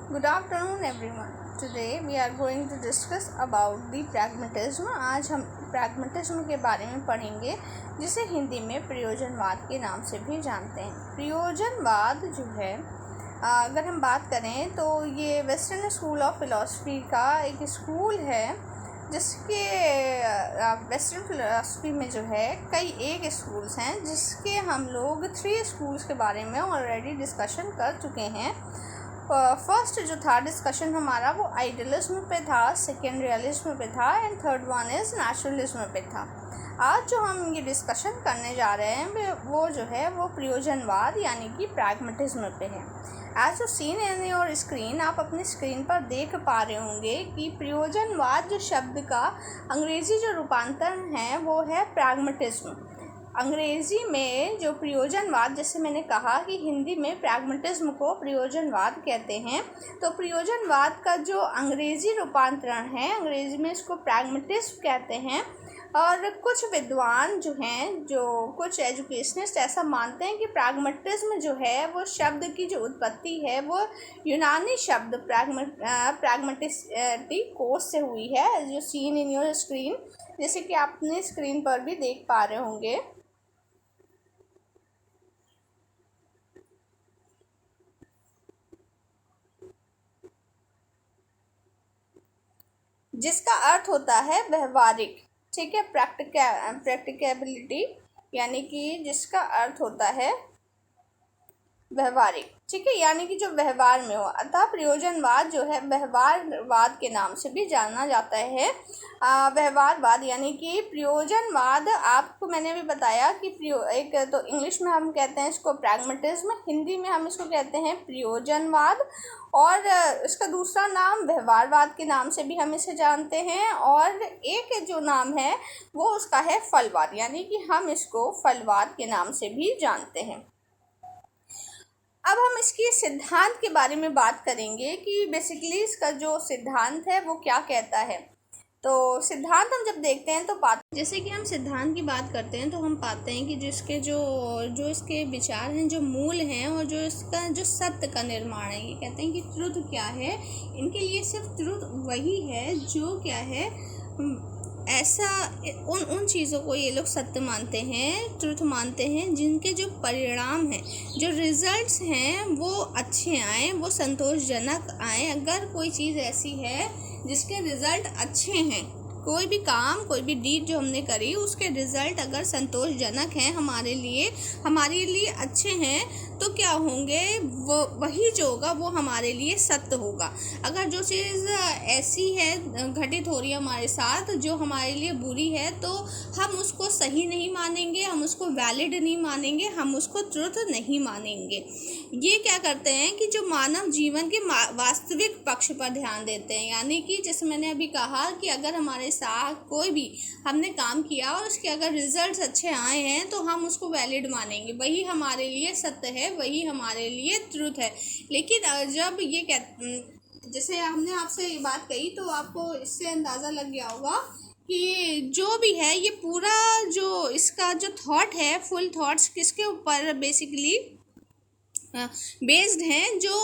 Good afternoon everyone. Today we are going to discuss about the pragmatism. आज हम pragmatism के बारे में पढ़ेंगे जिसे हिंदी में प्रयोजनवाद के नाम से भी जानते हैं। प्रयोजनवाद जो है अगर हम बात करें तो ये वेस्टर्न स्कूल ऑफ फिलॉसफी का एक स्कूल है जिसके वेस्टर्न फिलॉसफी में जो है कई एक स्कूल्स हैं जिसके हम लोग 3 स्कूल्स के बारे में ऑलरेडी डिस्कशन कर चुके हैं। फर्स्ट जो था डिस्कशन हमारा वो आइडियलिज्म पे था, सेकेंड रियलिज्म पे था and third one is naturalism पे था। आज जो हम ये डिस्कशन करने जा रहे हैं वो जो है वो प्रयोजनवाद यानी कि प्रैग्मेटिज्म पे है। As you seen in your screen, आप अपनी स्क्रीन पर देख पा रहे होंगे कि प्रयोजनवाद जो शब्द का अंग्रेज़ी जो रूपांतरण है वो है प्रैग्मेटिज्म। अंग्रेज़ी में जो प्रयोजनवाद, जैसे मैंने कहा कि हिंदी में प्रैग्मेटिज्म को प्रयोजनवाद कहते हैं, तो प्रयोजनवाद का जो अंग्रेज़ी रूपांतरण है अंग्रेज़ी में इसको प्रैग्मेटिज्म कहते हैं। और कुछ विद्वान जो हैं, जो कुछ एजुकेशनिस्ट ऐसा मानते हैं कि प्रैग्मेटिज्म जो है वो शब्द की जो उत्पत्ति है वो यूनानी शब्द प्रैग्मेटिसिटी कोर्स से हुई है, जो सीन इन योर स्क्रीन, जैसे कि आप अपने स्क्रीन पर भी देख पा रहे होंगे। जिसका अर्थ होता है व्यवहारिक, ठीक है, प्रैक्टिकेबिलिटी, यानी कि जिसका अर्थ होता है व्यवहारिक, ठीक है, यानी कि जो व्यवहार में हो। अतः प्रयोजनवाद जो है व्यवहारवाद के नाम से भी जाना जाता है। व्यवहारवाद यानी कि प्रयोजनवाद, आपको मैंने भी बताया कि एक तो इंग्लिश में हम कहते हैं इसको प्रैग्मेटिज्म, हिंदी में हम इसको कहते हैं प्रयोजनवाद, और इसका दूसरा नाम व्यवहारवाद के नाम से भी हम इसे जानते हैं। और एक जो नाम है वो उसका है फलवाद, यानी कि हम इसको फलवाद के नाम से भी जानते हैं। अब हम इसकी सिद्धांत के बारे में बात करेंगे कि बेसिकली इसका जो सिद्धांत है वो क्या कहता है। तो सिद्धांत हम जब देखते हैं तो जैसे कि हम सिद्धांत की बात करते हैं तो हम पाते हैं कि जिसके जो इसके विचार हैं, जो मूल हैं, और जो इसका जो सत्य का निर्माण है, ये कहते हैं कि ट्रुथ क्या है, इनके लिए सिर्फ ट्रुथ वही है जो क्या है, ऐसा उन चीज़ों को ये लोग सत्य मानते हैं, ट्रुथ मानते हैं, जिनके जो परिणाम हैं, जो रिजल्ट्स हैं वो अच्छे आएँ, वो संतोषजनक आएँ। अगर कोई चीज़ ऐसी है जिसके रिज़ल्ट अच्छे हैं, कोई भी काम, कोई भी डीड जो हमने करी, उसके रिज़ल्ट अगर संतोषजनक हैं, हमारे लिए अच्छे हैं, तो क्या होंगे, वो वही जो होगा वो हमारे लिए सत्य होगा। अगर जो चीज़ ऐसी है घटित हो रही है हमारे साथ जो हमारे लिए बुरी है, तो हम उसको सही नहीं मानेंगे, हम उसको वैलिड नहीं मानेंगे, हम उसको ट्रुथ नहीं मानेंगे। ये क्या करते हैं कि जो मानव जीवन के वास्तविक पक्ष पर ध्यान देते हैं, यानी कि जैसे मैंने अभी कहा कि अगर हमारे साथ कोई भी हमने काम किया और उसके अगर रिजल्ट्स अच्छे आए हैं तो हम उसको वैलिड मानेंगे, वही हमारे लिए सत्य है, वही हमारे लिए ट्रुथ है। लेकिन जब ये जैसे हमने आपसे ये बात कही तो आपको इससे अंदाज़ा लग गया होगा कि जो भी है ये पूरा जो इसका जो थॉट है, फुल थॉट्स किसके ऊपर बेसिकली बेस्ड हैं, जो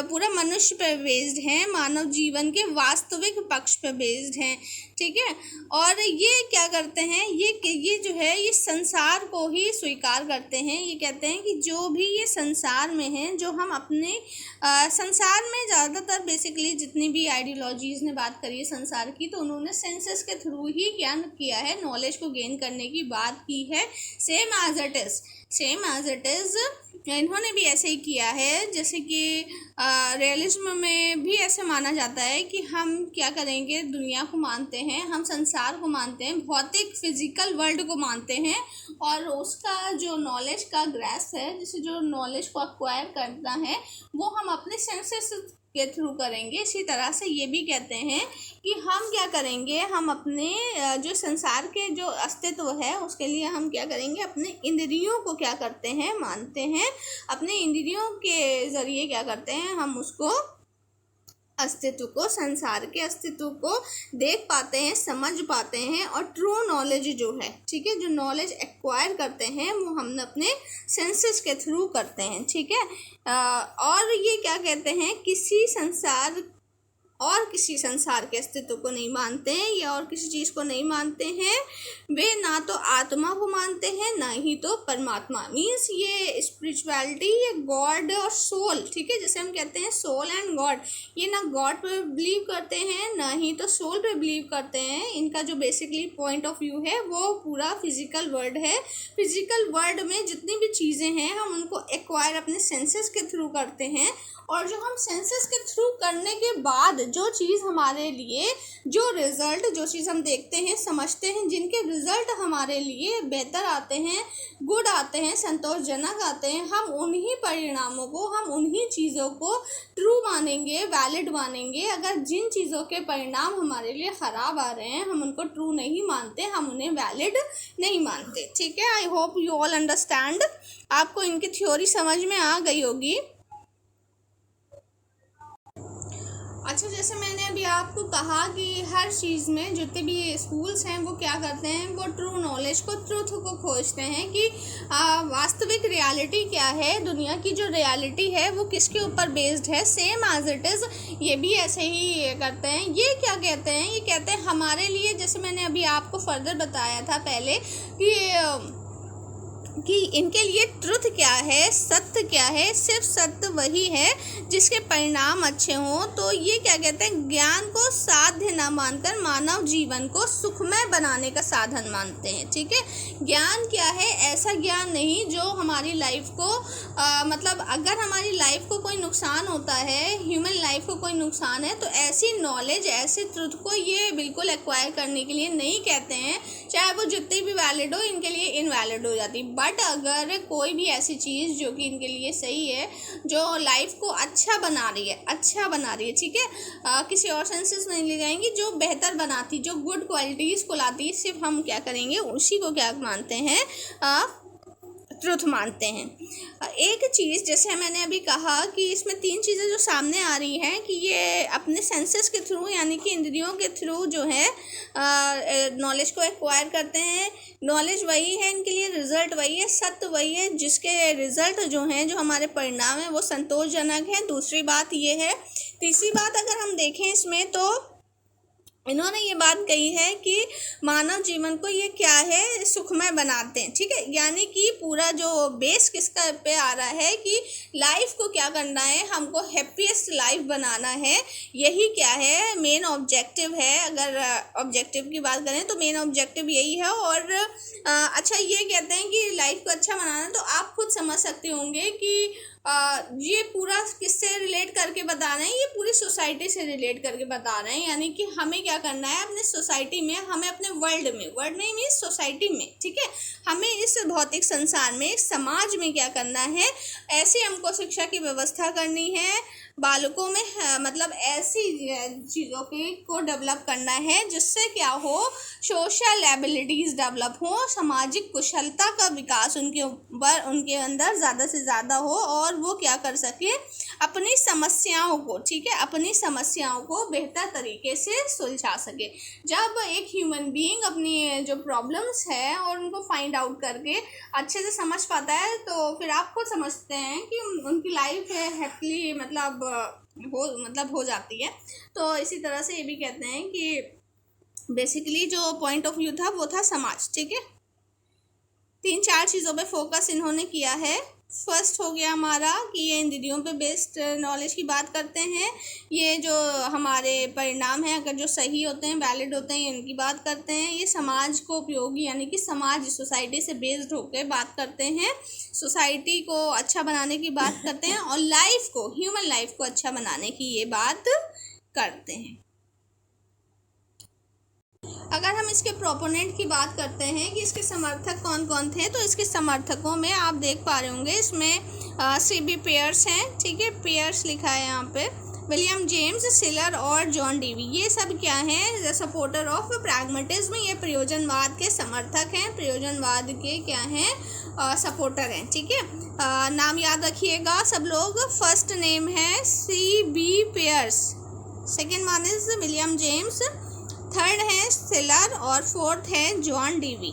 पूरा मनुष्य पर बेस्ड हैं, मानव जीवन के वास्तविक पक्ष पर बेस्ड हैं, ठीक है। और ये क्या करते हैं, ये जो है ये संसार को ही स्वीकार करते हैं। ये कहते हैं कि जो भी ये संसार में है, जो हम अपने संसार में ज़्यादातर बेसिकली जितनी भी आइडियोलॉजीज़ ने बात करी है संसार की, तो उन्होंने सेंसेस के थ्रू ही क्या किया है, नॉलेज को गेन करने की बात की है। सेम एज इट इज़ इन्होंने भी ऐसे ही किया है। जैसे कि रियलिज्म में भी ऐसे माना जाता है कि हम क्या करेंगे, दुनिया को मानते हैं, हम संसार को मानते हैं, भौतिक फिजिकल वर्ल्ड को मानते हैं, और उसका जो नॉलेज का ग्रास्प है, जिसे जो नॉलेज को एक्वायर करना है, वो हम अपने सेंसेस के थ्रू करेंगे। इसी तरह से ये भी कहते हैं कि हम क्या करेंगे, हम अपने जो संसार के जो अस्तित्व है उसके लिए हम क्या करेंगे, अपने इंद्रियों को क्या करते हैं, मानते हैं, अपने इंद्रियों के ज़रिए क्या करते हैं, हम उसको अस्तित्व को, संसार के अस्तित्व को देख पाते हैं, समझ पाते हैं। और ट्रू नॉलेज जो है, ठीक है, जो नॉलेज एक्वायर करते हैं वो हम अपने सेंसेस के थ्रू करते हैं, ठीक है। और ये क्या कहते हैं, किसी संसार के अस्तित्व को नहीं मानते हैं या और किसी चीज़ को नहीं मानते हैं। वे ना तो आत्मा को मानते हैं ना ही तो परमात्मा। मीन्स ये स्पिरिचुअलिटी, ये गॉड और सोल, ठीक है, जैसे हम कहते हैं सोल एंड गॉड, ये ना गॉड पे बिलीव करते हैं ना ही तो सोल पे बिलीव करते हैं। इनका जो बेसिकली पॉइंट ऑफ व्यू है वो पूरा फिजिकल वर्ल्ड है। फिजिकल वर्ल्ड में जितनी भी चीज़ें हैं हम उनको एक्वायर अपने सेंसेस के थ्रू करते हैं। और जो हम सेंसेस के थ्रू करने के बाद जो चीज़ हमारे लिए, जो रिज़ल्ट, जो चीज़ हम देखते हैं, समझते हैं, जिनके रिज़ल्ट हमारे लिए बेहतर आते हैं, गुड आते हैं, संतोषजनक आते हैं, हम उन्हीं परिणामों को, हम उन्हीं चीज़ों को ट्रू मानेंगे, वैलिड मानेंगे। अगर जिन चीज़ों के परिणाम हमारे लिए ख़राब आ रहे हैं हम उनको ट्रू नहीं मानते, हम उन्हें वैलिड नहीं मानते, ठीक है। I hope you all understand. आपको इनकी थ्योरी समझ में आ गई होगी। अच्छा, जैसे मैंने अभी आपको कहा कि हर चीज़ में जितने भी स्कूल्स हैं वो क्या करते हैं, वो ट्रू नॉलेज को, ट्रूथ को खोजते हैं कि वास्तविक रियलिटी क्या है, दुनिया की जो रियलिटी है वो किसके ऊपर बेस्ड है, सेम एज इट इज़। ये भी ऐसे ही करते हैं। ये क्या कहते हैं, ये कहते हैं हमारे लिए, जैसे मैंने अभी आपको फर्दर बताया था पहले कि इनके लिए ट्रुथ क्या है, सत्य क्या है, सिर्फ सत्य वही है जिसके परिणाम अच्छे हों। तो ये क्या कहते हैं, ज्ञान को साध्य ना मानकर मानव जीवन को सुखमय बनाने का साधन मानते हैं, ठीक है। ज्ञान क्या है, ऐसा ज्ञान नहीं जो हमारी लाइफ को मतलब अगर हमारी लाइफ को कोई नुकसान होता है, ह्यूमन लाइफ को कोई नुकसान है, तो ऐसी नॉलेज, ऐसे ट्रुथ को ये बिल्कुल एक्वायर करने के लिए नहीं कहते हैं, चाहे वो जितनी भी वैलिड हो, इनके लिए इनवैलिड हो जाती। बट अगर कोई भी ऐसी चीज़ जो कि इनके लिए सही है, जो लाइफ को अच्छा बना रही है, ठीक है, किसी और सेंसेस में ले जाएंगी, जो बेहतर बनाती, जो गुड क्वालिटीज़ को लाती, सिर्फ हम क्या करेंगे, उसी को क्या मानते हैं, ट्रुथ मानते हैं। एक चीज़ जैसे मैंने अभी कहा कि इसमें 3 चीज़ें जो सामने आ रही हैं कि ये अपने सेंसेस के थ्रू, यानी कि इंद्रियों के थ्रू जो है नॉलेज को एक्वायर करते हैं। नॉलेज वही है इनके लिए, रिज़ल्ट वही है, सत्य वही है जिसके रिज़ल्ट जो हैं, जो हमारे परिणाम हैं वो संतोषजनक हैं। दूसरी बात ये है। तीसरी बात अगर हम देखें इसमें तो इन्होंने ये बात कही है कि मानव जीवन को ये क्या है, सुखमय बनाते हैं, ठीक है। यानी कि पूरा जो बेस किसका पे आ रहा है कि लाइफ को क्या करना है, हमको हैप्पीएस्ट लाइफ बनाना है, यही क्या है, मेन ऑब्जेक्टिव है। अगर ऑब्जेक्टिव की बात करें तो मेन ऑब्जेक्टिव यही है। और अच्छा, ये कहते हैं कि लाइफ को अच्छा बनाना, तो आप खुद समझ सकते होंगे कि ये पूरा किससे रिलेट करके बता रहे हैं, ये पूरी सोसाइटी से रिलेट करके बता रहे हैं। यानी कि हमें क्या करना है अपने सोसाइटी में, हमें अपने वर्ल्ड में मीन्स सोसाइटी में, ठीक है, हमें इस भौतिक संसार में, समाज में क्या करना है, ऐसी हमको शिक्षा की व्यवस्था करनी है, बालकों में मतलब ऐसी चीज़ों को डेवलप करना है जिससे क्या हो, सोशल एबिलिटीज़ डेवलप हो, सामाजिक कुशलता का विकास उनके अंदर ज़्यादा से ज़्यादा हो, और वो क्या कर सके, अपनी समस्याओं को, ठीक है, अपनी समस्याओं को बेहतर तरीके से सुलझा सके। जब एक ह्यूमन बीइंग अपनी जो प्रॉब्लम्स है और उनको फाइंड आउट करके अच्छे से समझ पाता है, तो फिर आप खुद समझते हैं कि उनकी लाइफ हैप्पीली हो जाती है। तो इसी तरह से ये भी कहते हैं कि बेसिकली जो पॉइंट ऑफ व्यू था वो था समाज, ठीक है। 3-4 चीज़ों पे फोकस इन्होंने किया है। फर्स्ट हो गया हमारा कि ये इंद्रियों पे बेस्ड नॉलेज की बात करते हैं, ये जो हमारे परिणाम हैं अगर जो सही होते हैं, वैलिड होते हैं, इनकी बात करते हैं। ये समाज को उपयोगी, यानी कि समाज, सोसाइटी से बेस्ड होकर बात करते हैं, सोसाइटी को अच्छा बनाने की बात करते हैं, और लाइफ को, ह्यूमन लाइफ को अच्छा बनाने की ये बात करते हैं। अगर हम इसके प्रोपोनेंट की बात करते हैं कि इसके समर्थक कौन कौन थे, तो इसके समर्थकों में आप देख पा रहे होंगे, इसमें C.B. पेयर्स हैं, ठीक है, पेयर्स लिखा है यहाँ पे, विलियम जेम्स, सिलर और जॉन डीवी, ये सब क्या हैं, द सपोर्टर ऑफ प्रैग्मेटिज्म, ये प्रयोजनवाद के समर्थक हैं, प्रयोजनवाद के क्या हैं, सपोर्टर हैं, ठीक है। नाम याद रखिएगा सब लोग। फर्स्ट नेम है C.B. Pairs, second one is William James, third है सिलर और फोर्थ है जॉन डीवी।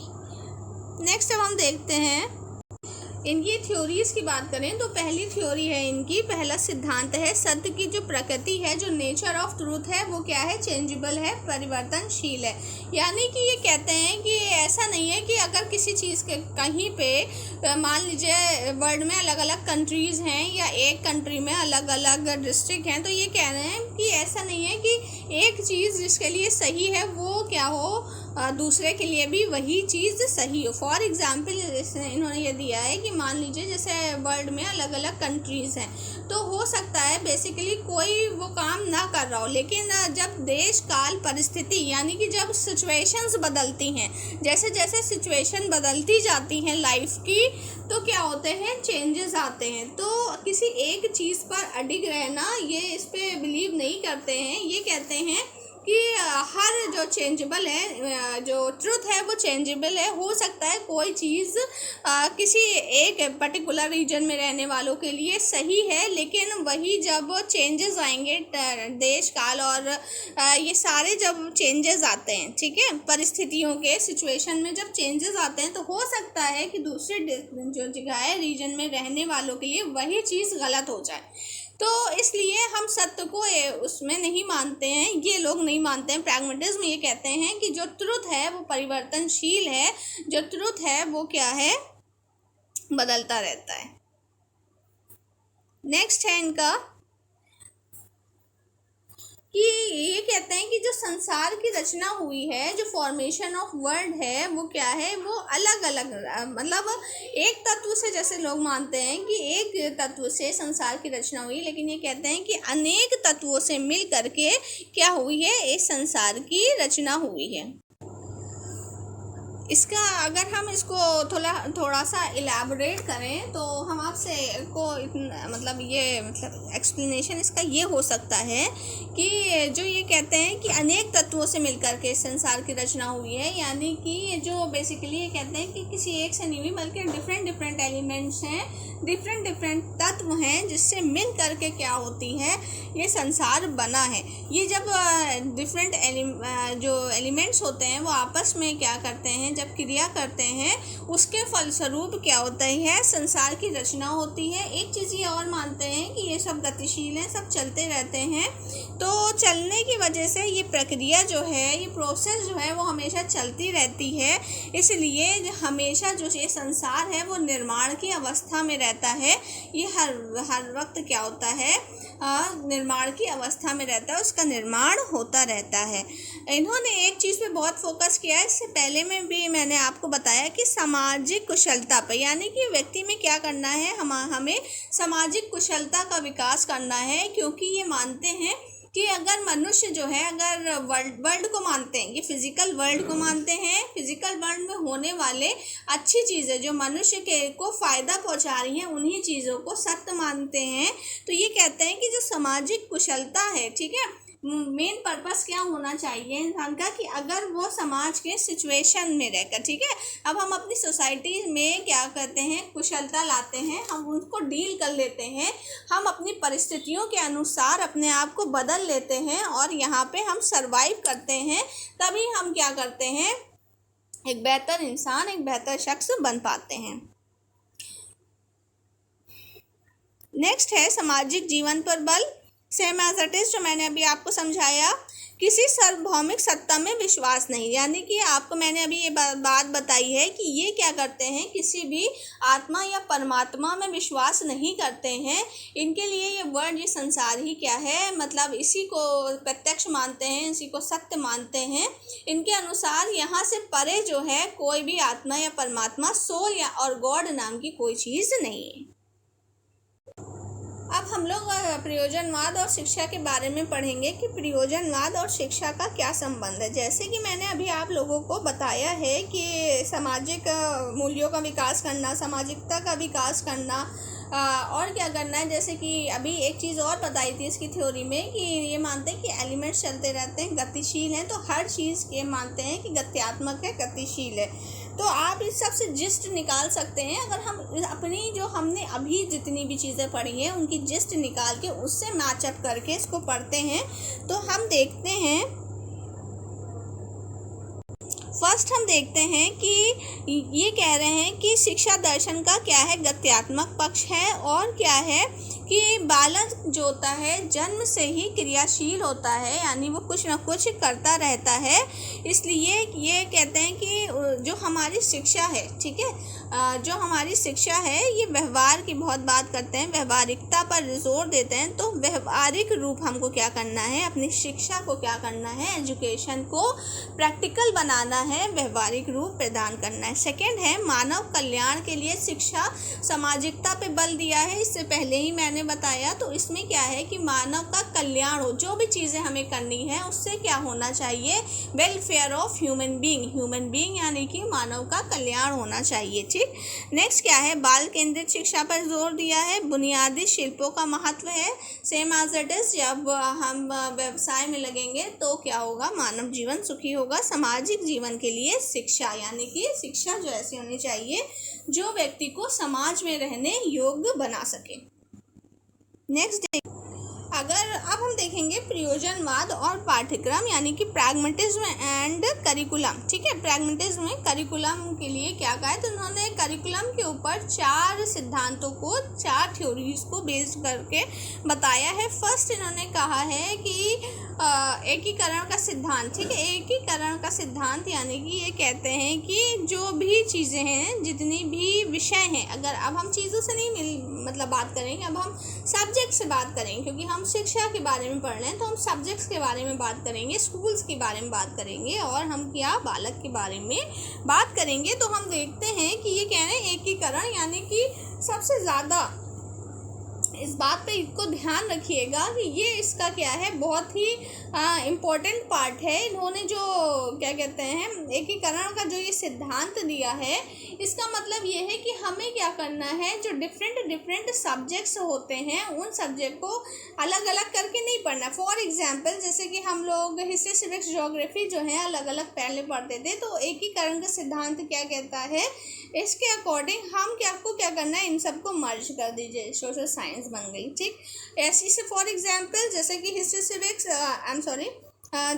नेक्स्ट अब हम देखते हैं इनकी थ्योरीज की बात करें तो पहली थ्योरी है इनकी, पहला सिद्धांत है सत्य की जो प्रकृति है, जो नेचर ऑफ ट्रूथ है वो क्या है, चेंजेबल है, परिवर्तनशील है। यानी कि ये कहते हैं कि ऐसा नहीं है कि अगर किसी चीज़ के कहीं पे मान लीजिए वर्ल्ड में अलग अलग कंट्रीज़ हैं या एक कंट्री में अलग अलग डिस्ट्रिक्ट हैं, तो ये कह रहे हैं कि ऐसा नहीं है कि एक चीज़ जिसके लिए सही है वो क्या हो दूसरे के लिए भी वही चीज़ सही हो। फॉर एग्ज़ाम्पल इन्होंने ये दिया है कि मान लीजिए जैसे वर्ल्ड में अलग अलग कंट्रीज़ हैं, तो हो सकता है बेसिकली कोई वो काम ना कर रहा हो, लेकिन जब देश काल परिस्थिति यानी कि जब सिचुएशंस बदलती हैं, जैसे जैसे सिचुएशन बदलती जाती हैं लाइफ की, तो क्या होते हैं, चेंजेस आते हैं। तो किसी एक चीज़ पर अडिग रहना, ये इस पर बिलीव नहीं करते हैं। ये कहते हैं कि हर जो चेंजेबल है, जो ट्रुथ है वो चेंजेबल है। हो सकता है कोई चीज़ किसी एक पर्टिकुलर रीजन में रहने वालों के लिए सही है, लेकिन वही जब चेंजेस आएंगे देश काल और ये सारे जब चेंजेस आते हैं, ठीक है, परिस्थितियों के सिचुएशन में जब चेंजेस आते हैं, तो हो सकता है कि दूसरे जो जगह है रीजन में रहने वालों के लिए वही चीज़ गलत हो जाए। तो इसलिए हम सत्य को उसमें नहीं मानते हैं, ये लोग नहीं मानते हैं। प्रैग्मेटिज्म ये कहते हैं कि जो ट्रुथ है वो परिवर्तनशील है, जो ट्रुथ है वो क्या है, बदलता रहता है। नेक्स्ट है इनका कि ये कहते हैं कि जो संसार की रचना हुई है, जो फॉर्मेशन ऑफ वर्ल्ड है वो क्या है, वो अलग अलग, मतलब एक तत्व से, जैसे लोग मानते हैं कि एक तत्व से संसार की रचना हुई, लेकिन ये कहते हैं कि अनेक तत्वों से मिल करके क्या हुई है, इस संसार की रचना हुई है। इसका अगर हम इसको थोड़ा सा इलेबोरेट करें तो हम आपसे को मतलब एक्सप्लेनेशन इसका ये हो सकता है कि जो ये कहते हैं कि अनेक तत्वों से मिलकर के संसार की रचना हुई है, यानी कि जो बेसिकली ये कहते हैं कि किसी एक से नहीं हुई बल्कि डिफरेंट एलिमेंट्स हैं, डिफरेंट तत्व हैं जिससे मिल करके क्या होती है, ये संसार बना है। ये जब डिफरेंट जो एलिमेंट्स होते हैं वो आपस में क्या करते हैं, जब क्रिया करते हैं, उसके फलस्वरूप क्या होता है, संसार की रचना होती है। एक चीज़ ये और मानते हैं कि ये सब गतिशील हैं, सब चलते रहते हैं, तो चलने की वजह से ये प्रक्रिया जो है, ये प्रोसेस जो है वो हमेशा चलती रहती है। इसलिए हमेशा जो ये संसार है वो निर्माण की अवस्था में रहता है। ये हर वक्त क्या होता है, निर्माण की अवस्था में रहता है, उसका निर्माण होता रहता है। इन्होंने एक चीज़ पे बहुत फोकस किया है, इससे पहले में भी मैंने आपको बताया कि सामाजिक कुशलता पे, यानी कि व्यक्ति में क्या करना है, हमें सामाजिक कुशलता का विकास करना है, क्योंकि ये मानते हैं कि अगर मनुष्य जो है, अगर वर्ल्ड को मानते हैं, ये फिजिकल वर्ल्ड को मानते हैं, फिजिकल वर्ल्ड में होने वाले अच्छी चीज़ें जो मनुष्य को फ़ायदा पहुंचा रही हैं, उन्हीं चीज़ों को सत्य मानते हैं। तो ये कहते हैं कि जो सामाजिक कुशलता है, ठीक है, मेन पर्पस क्या होना चाहिए इंसान का, कि अगर वो समाज के सिचुएशन में रहकर, ठीक है, अब हम अपनी सोसाइटी में क्या करते हैं, कुशलता लाते हैं, हम उनको डील कर लेते हैं, हम अपनी परिस्थितियों के अनुसार अपने आप को बदल लेते हैं और यहाँ पे हम सरवाइव करते हैं, तभी हम क्या करते हैं, एक बेहतर इंसान, एक बेहतर शख्स बन पाते हैं। नेक्स्ट है सामाजिक जीवन पर बल, सेम एज इट इज, जो मैंने अभी आपको समझाया, किसी सार्वभौमिक सत्ता में विश्वास नहीं, यानी कि आपको मैंने अभी ये बात बताई है कि ये क्या करते हैं, किसी भी आत्मा या परमात्मा में विश्वास नहीं करते हैं। इनके लिए ये वर्ल्ड, ये संसार ही क्या है, मतलब इसी को प्रत्यक्ष मानते हैं, इसी को सत्य मानते हैं। इनके अनुसार यहाँ से परे जो है कोई भी आत्मा या परमात्मा, सोल या और गॉड नाम की कोई चीज़ नहीं है। अब हम लोग प्रयोजनवाद और शिक्षा के बारे में पढ़ेंगे कि प्रयोजनवाद और शिक्षा का क्या संबंध है। जैसे कि मैंने अभी आप लोगों को बताया है कि सामाजिक मूल्यों का विकास करना, सामाजिकता का विकास करना, और क्या करना है, जैसे कि अभी एक चीज़ और बताई थी इसकी थ्योरी में कि ये मानते हैं कि एलिमेंट्स चलते रहते हैं, गतिशील हैं, तो हर चीज़ ये मानते हैं कि गत्यात्मक है, गतिशील है। तो आप इस सब से जिस्ट निकाल सकते हैं। अगर हम अपनी जो हमने अभी जितनी भी चीज़ें पढ़ी हैं उनकी जिस्ट निकाल के उससे मैचअप करके इसको पढ़ते हैं तो हम देखते हैं, फर्स्ट हम देखते हैं कि ये कह रहे हैं कि शिक्षा दर्शन का क्या है, गत्यात्मक पक्ष है, और क्या है कि बालक जो होता है जन्म से ही क्रियाशील होता है, यानी वो कुछ ना कुछ करता रहता है। इसलिए ये कहते हैं कि जो हमारी शिक्षा है, ठीक है, जो हमारी शिक्षा है ये व्यवहार की बहुत बात करते हैं, व्यवहारिकता पर जोर देते हैं। तो व्यवहारिक रूप हमको क्या करना है, अपनी शिक्षा को क्या करना है, एजुकेशन को प्रैक्टिकल बनाना है, व्यवहारिक रूप प्रदान करना है। सेकंड है मानव कल्याण के लिए शिक्षा सामाजिकता पे बल दिया है, इससे पहले ही मैंने बताया। तो इसमें क्या है कि मानव का कल्याण हो, जो भी चीज़ें हमें करनी है उससे क्या होना चाहिए, वेलफेयर ऑफ ह्यूमन बीइंग यानी कि मानव का कल्याण होना चाहिए। ठीक, नेक्स्ट क्या है, बाल केंद्रित शिक्षा पर जोर दिया है, बुनियादी शिल्पों का महत्व है, सेम एज इट इज। जब हम व्यवसाय में लगेंगे तो क्या होगा, मानव जीवन सुखी होगा। सामाजिक जीवन के लिए शिक्षा, यानी कि शिक्षा जो ऐसी होनी चाहिए जो व्यक्ति को समाज में रहने योग्य बना सके। नेक्स्ट, अगर अब हम देखेंगे प्रयोजनवाद और पाठ्यक्रम, यानी कि प्रैग्मेटिज्म एंड करिकुलम। ठीक है, प्रैग्मेटिज्म में करिकुलम के लिए क्या कहा है, तो उन्होंने करिकुलम के ऊपर 4 सिद्धांतों को, 4 थ्योरीज को बेस्ड करके बताया है। फर्स्ट इन्होंने कहा है कि एकीकरण का सिद्धांत। ठीक है, एकीकरण का सिद्धांत यानी कि ये कहते हैं कि जो भी चीज़ें हैं, जितनी भी विषय हैं, अगर अब हम चीज़ों से नहीं मतलब बात करेंगे, अब हम सब्जेक्ट से बात करेंगे, क्योंकि हम शिक्षा के बारे में पढ़ रहे हैं तो हम सब्जेक्ट्स के बारे में बात करेंगे, स्कूल्स के बारे में बात करेंगे, और हम क्या बालक के बारे में बात करेंगे। तो हम देखते हैं कि ये कह रहे हैं एकीकरण, यानी कि सबसे ज़्यादा इस बात पे इसको ध्यान रखिएगा कि ये इसका क्या है, बहुत ही इम्पोर्टेंट पार्ट है। इन्होंने जो क्या कहते हैं एकीकरण का जो ये सिद्धांत दिया है, इसका मतलब ये है कि हमें क्या करना है, जो डिफरेंट सब्जेक्ट्स होते हैं उन सब्जेक्ट को अलग अलग करके नहीं पढ़ना। फॉर एग्जांपल, जैसे कि हम लोग हिस्ट्री, सिविक्स, ज्योग्राफी जो है अलग अलग पहले पढ़ते थे, तो एकीकरण का सिद्धांत क्या कहता है, इसके अकॉर्डिंग हम क्या करना है, इन सबको मर्ज कर दीजिए, सोशल साइंस बन गई। ठीक, ऐसी से फॉर एग्जांपल जैसे कि हिस्ट्री, सिविक्स,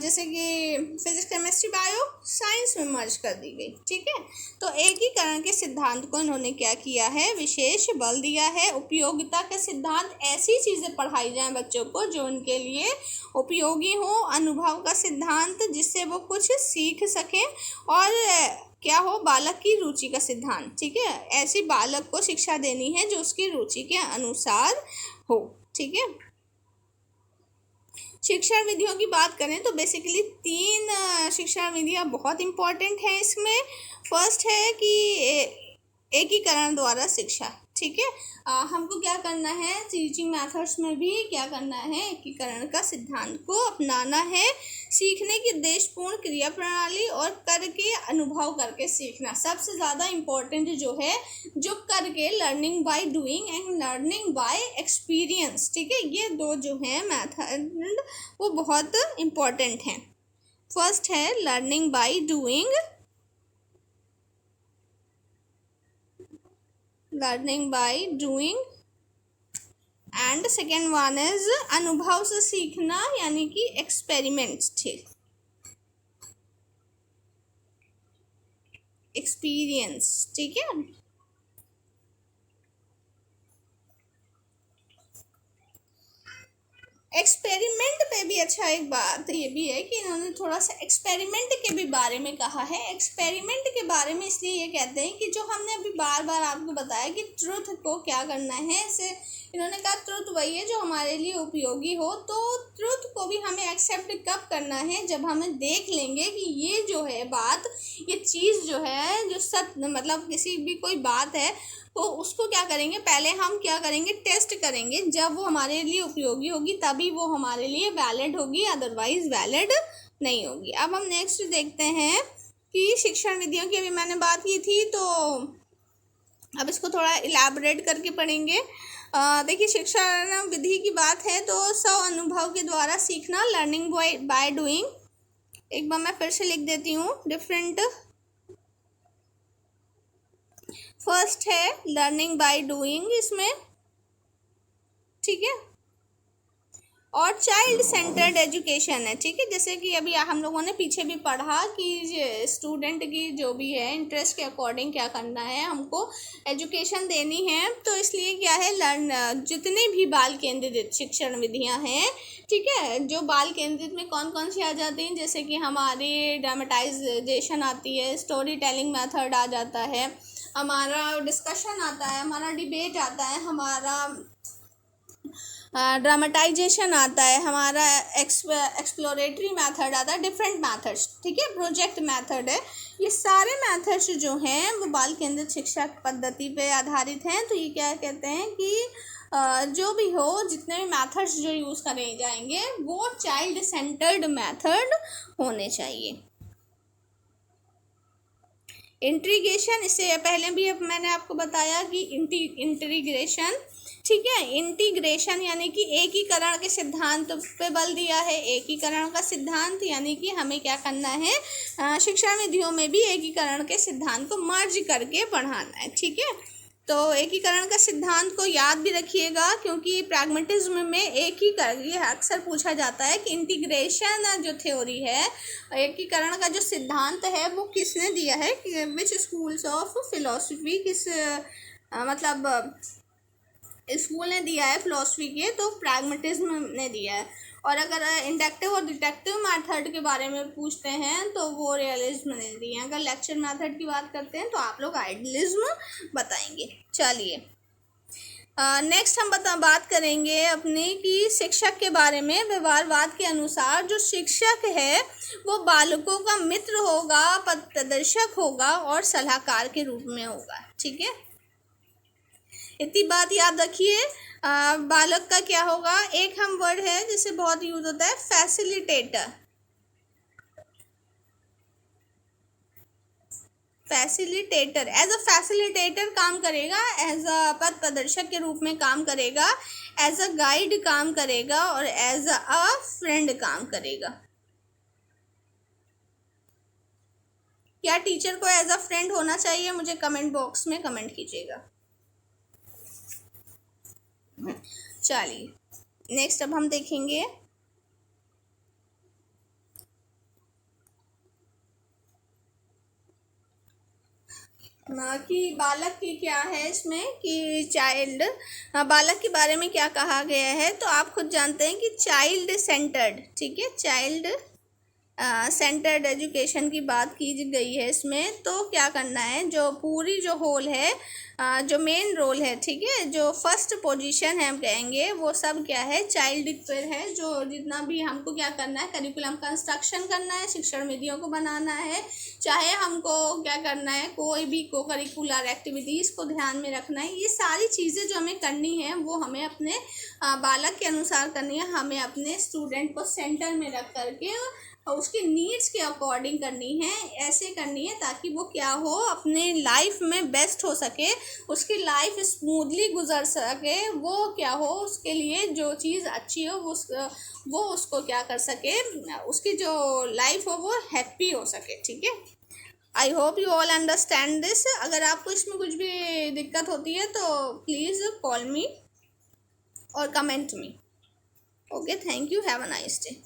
जैसे कि फिजिक्स, केमिस्ट्री, बायो साइंस में मर्ज कर दी गई। ठीक है, तो एकीकरण के सिद्धांत को इन्होंने क्या किया है, विशेष बल दिया है। उपयोगिता के सिद्धांत, ऐसी चीज़ें पढ़ाई जाएं बच्चों को जो उनके लिए उपयोगी हो। अनुभव का सिद्धांत, जिससे वो कुछ सीख सकें, और क्या हो, बालक की रुचि का सिद्धांत। ठीक है, ऐसी बालक को शिक्षा देनी है जो उसकी रुचि के अनुसार हो। ठीक है, शिक्षा विधियों की बात करें तो बेसिकली 3 शिक्षा विधियाँ बहुत इम्पॉर्टेंट हैं इसमें। फर्स्ट है कि एकीकरण द्वारा शिक्षा। ठीक है, हमको क्या करना है, टीचिंग मेथड्स में भी क्या करना है, एकीकरण का सिद्धांत को अपनाना है। सीखने की उद्देश्यपूर्ण क्रिया प्रणाली और करके अनुभव करके सीखना सबसे ज़्यादा इम्पोर्टेंट जो है, जो करके, learning by doing and learning by experience. ठीक है, ये 2 जो है मेथड वो बहुत इम्पोर्टेंट हैं। फर्स्ट है learning by doing, and second one is अनुभव से सीखना, यानी कि एक्सपेरिमेंट्स। ठीक, एक्सपीरियंस। ठीक है, एक्सपेरिमेंट पे भी अच्छा एक बात ये भी है कि इन्होंने थोड़ा सा एक्सपेरिमेंट के भी बारे में कहा है। एक्सपेरिमेंट के बारे में इसलिए ये कहते हैं कि जो हमने अभी बार बार आपको बताया कि ट्रुथ को क्या करना है, इसे इन्होंने कहा ट्रुथ वही है जो हमारे लिए उपयोगी हो। तो ट्रुथ को भी हमें एक्सेप्ट कब करना है, जब हमें देख लेंगे कि ये जो है बात, ये चीज़ जो है, जो सत्य मतलब किसी भी कोई बात है, तो उसको क्या करेंगे, पहले हम क्या करेंगे, टेस्ट करेंगे। जब वो हमारे लिए उपयोगी होगी तभी वो हमारे लिए वैलिड होगी, अदरवाइज वैलिड नहीं होगी। अब हम नेक्स्ट देखते हैं कि शिक्षण विधियों की अभी मैंने बात की थी, तो अब इसको थोड़ा इलैबोरेट करके पढ़ेंगे। देखिए, शिक्षण विधि की बात है तो स्व अनुभव के द्वारा सीखना, लर्निंग बाय डूइंग। एक बार मैं फिर से लिख देती हूँ, डिफरेंट फर्स्ट है लर्निंग बाय डूइंग इसमें, ठीक है, और चाइल्ड सेंटर्ड एजुकेशन है, ठीक है। जैसे कि अभी हम लोगों ने पीछे भी पढ़ा कि स्टूडेंट की जो भी है इंटरेस्ट के अकॉर्डिंग क्या करना है, हमको एजुकेशन देनी है, तो इसलिए क्या है जितने भी बाल केंद्रित शिक्षण विधियां हैं, ठीक है, जो बाल केंद्रित में कौन कौन सी आ जाती हैं, जैसे कि हमारी ड्रामेटाइजेशन आती है, स्टोरी टेलिंग मेथड आ जाता है, हमारा डिस्कशन आता है, हमारा डिबेट आता है, हमारा ड्रामेटाइजेशन आता है, हमारा एक्सप्लोरेटरी मेथड आता है, डिफरेंट मेथड्स, ठीक है, प्रोजेक्ट मेथड है। ये सारे मेथड्स जो हैं वो बाल केंद्रित शिक्षा पद्धति पे आधारित हैं। तो ये क्या कहते हैं कि जो भी हो, जितने भी मेथड्स जो यूज़ करे जाएंगे वो चाइल्ड सेंटर्ड मेथड होने चाहिए। इंटीग्रेशन, इससे पहले भी मैंने आपको बताया कि इंटीग्रेशन, ठीक है, इंटीग्रेशन यानी कि एकीकरण के सिद्धांत पे बल दिया है। एकीकरण का सिद्धांत यानी कि हमें क्या करना है, शिक्षा विधियों में भी एकीकरण के सिद्धांत को मर्ज करके पढ़ाना है, ठीक है। तो एकीकरण का सिद्धांत को याद भी रखिएगा, क्योंकि प्रैग्मेटिज्म में एकीकरण, ये अक्सर पूछा जाता है कि इंटीग्रेशन जो थ्योरी है, एकीकरण का जो सिद्धांत है वो किसने दिया है, विच स्कूल्स ऑफ फिलोसफी, किस मतलब स्कूल ने दिया है फिलोसफी के, तो प्रैग्मेटिज्म ने दिया है। और अगर इंडक्टिव और डिडक्टिव मेथड के बारे में पूछते हैं तो वो रियलिज्म ने दिए हैं। अगर लेक्चर मेथड की बात करते हैं तो आप लोग आइडियलिज्म बताएंगे। चलिए नेक्स्ट हम बात करेंगे अपनी कि शिक्षक के बारे में। व्यवहारवाद के अनुसार जो शिक्षक है वो बालकों का मित्र होगा, पथ प्रदर्शक होगा और सलाहकार के रूप में होगा, ठीक है। इतनी बात याद रखिए। बालक का क्या होगा, एक हम वर्ड है जिसे बहुत यूज होता है, facilitator. Facilitator as a facilitator काम करेगा, एज अ पथ प्रदर्शक के रूप में काम करेगा, एज अ गाइड काम करेगा और एज अ फ्रेंड काम करेगा। क्या टीचर को एज अ फ्रेंड होना चाहिए? मुझे कमेंट बॉक्स में कमेंट कीजिएगा। चलिए नेक्स्ट अब हम देखेंगे कि बालक की क्या है इसमें कि चाइल्ड, बालक के बारे में क्या कहा गया है। तो आप खुद जानते हैं कि चाइल्ड सेंटर्ड, ठीक है, चाइल्ड सेंटर्ड एजुकेशन की बात की गई है इसमें। तो क्या करना है, जो पूरी जो होल है, जो मेन रोल है, ठीक है, जो फर्स्ट पोजीशन है हम कहेंगे, वो सब क्या है, चाइल्ड पर है। जो जितना भी हमको क्या करना है, करिकुलम कंस्ट्रक्शन करना है, शिक्षण विधियों को बनाना है, चाहे हमको क्या करना है, कोई भी को करिकुलर एक्टिविटीज़ को ध्यान में रखना है, ये सारी चीज़ें जो हमें करनी है वो हमें अपने बालक के अनुसार करनी है। हमें अपने स्टूडेंट को सेंटर में रख करके और उसकी नीड्स के अकॉर्डिंग करनी है, ऐसे करनी है ताकि वो क्या हो, अपने लाइफ में बेस्ट हो सके, उसकी लाइफ स्मूथली गुजर सके, वो क्या हो, उसके लिए जो चीज़ अच्छी हो वो उसको क्या कर सके, उसकी जो लाइफ हो वो हैप्पी हो सके, ठीक है। I hope you all understand this. अगर आपको इसमें कुछ भी दिक्कत होती है तो प्लीज़ कॉल मी और comment me. Okay, thank you, have a nice day.